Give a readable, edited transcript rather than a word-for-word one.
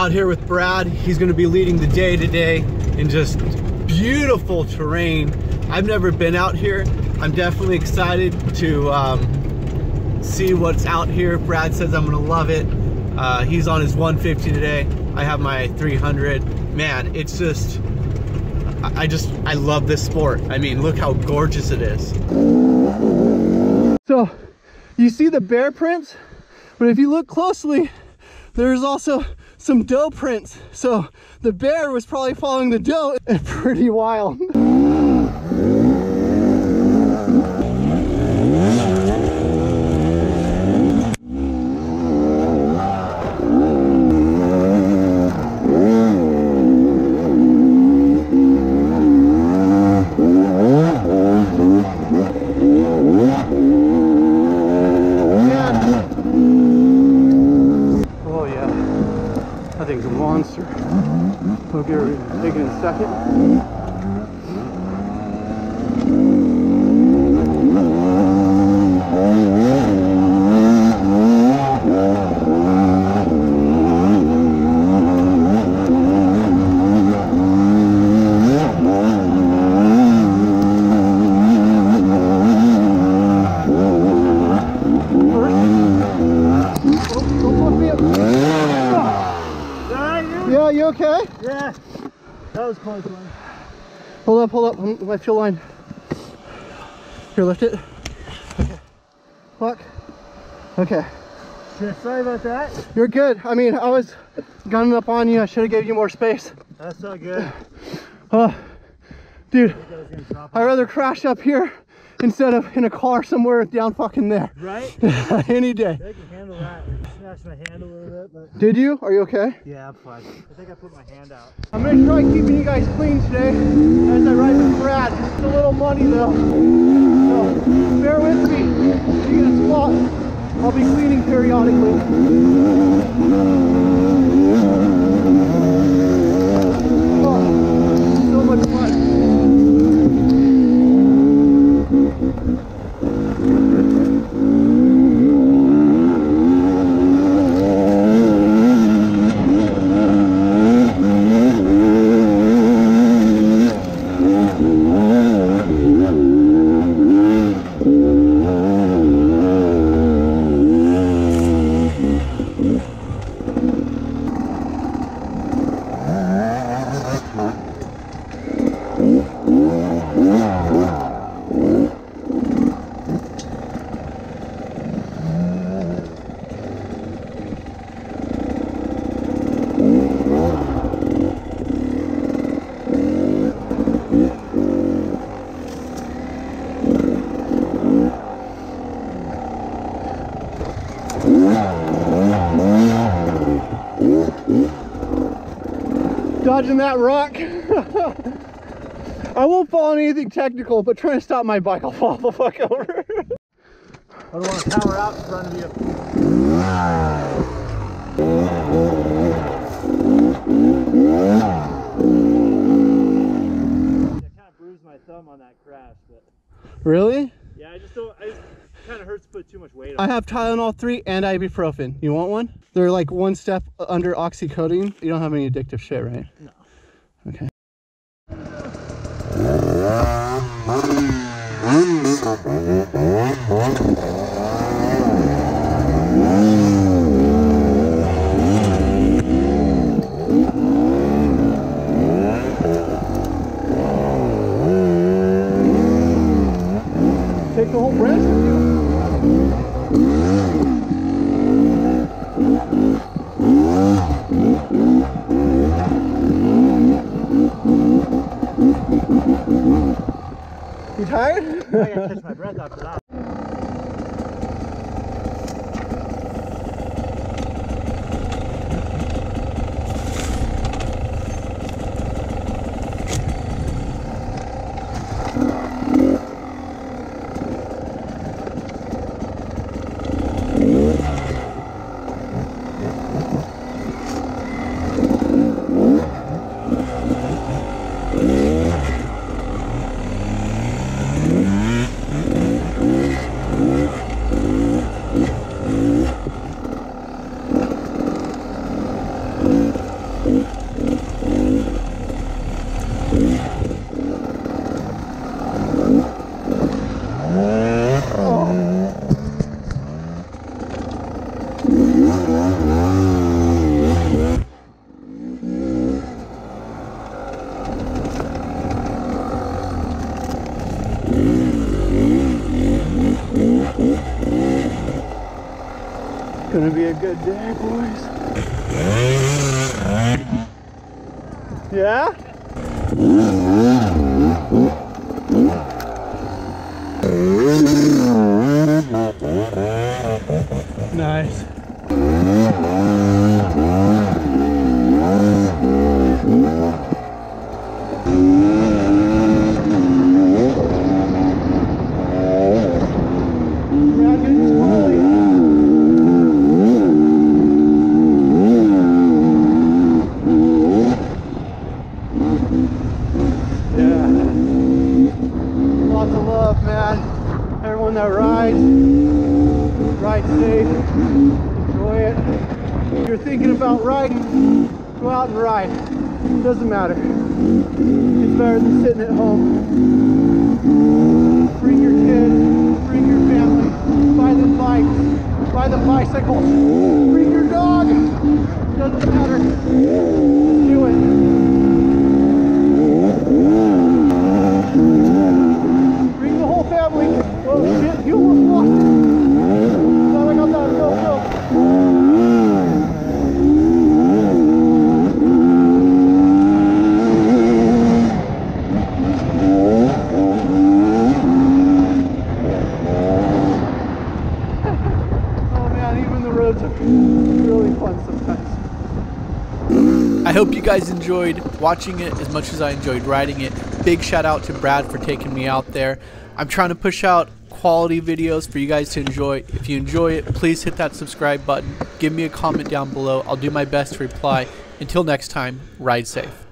out here with Brad. He's gonna be leading the day today in just beautiful terrain. I've never been out here. I'm definitely excited to see what's out here. Brad says I'm gonna love it. He's on his 150 today. I have my 300. Man, it's just, I love this sport. I mean, look how gorgeous it is. So, you see the bear prints, but if you look closely, there's also some doe prints. So the bear was probably following the doe. It's pretty wild. That thing's a monster. We'll get her taken in a second. Yeah, you okay? Yeah, that was close one. Hold up, my fuel line. Here, lift it. Okay. Fuck. Okay. Yeah, sorry about that. You're good. I mean, I was gunning up on you. I should have gave you more space. That's not good. Dude, I'd rather crash up here instead of in a car somewhere down fucking there. Right? Any day. I can handle that. I smashed my hand a little bit, but... Did you? Are you okay? Yeah, I'm fine. I think I put my hand out. I'm gonna try keeping you guys clean today as I ride with Brad. It's a little muddy though, so bear with me. If you get a spot, I'll be cleaning periodically. Oh, so much fun. Dodging that rock. I won't fall on anything technical, but trying to stop my bike, I'll fall the fuck over. I don't want to power out in front of you. I kind of bruised my thumb on that crash, but... Really? Yeah, I just kind of hurts to put too much weight on. I have Tylenol 3 and ibuprofen. You want one? They're like one step under oxycodone. You don't have any addictive shit, right? No. Okay. Take the whole branch with you. You tired? I gotta catch my breath after that. Gonna be a good day, boys. Yeah? Nice. Everyone that rides, ride safe, enjoy it. If you're thinking about riding, go out and ride. It doesn't matter. It's better than sitting at home. Bring your kids, bring your family, buy the bikes, buy the bicycles, bring your dog. It doesn't matter. Just do it. Bring the whole family. Oh shit, you almost lost it. Glad I got that GoPro. Oh man, even the roads are really fun sometimes. I hope you guys enjoyed watching it as much as I enjoyed riding it. Big shout out to Brad for taking me out there. I'm trying to push out quality videos for you guys to enjoy. If you enjoy it, please hit that subscribe button. Give me a comment down below. I'll do my best to reply. Until next time, ride safe.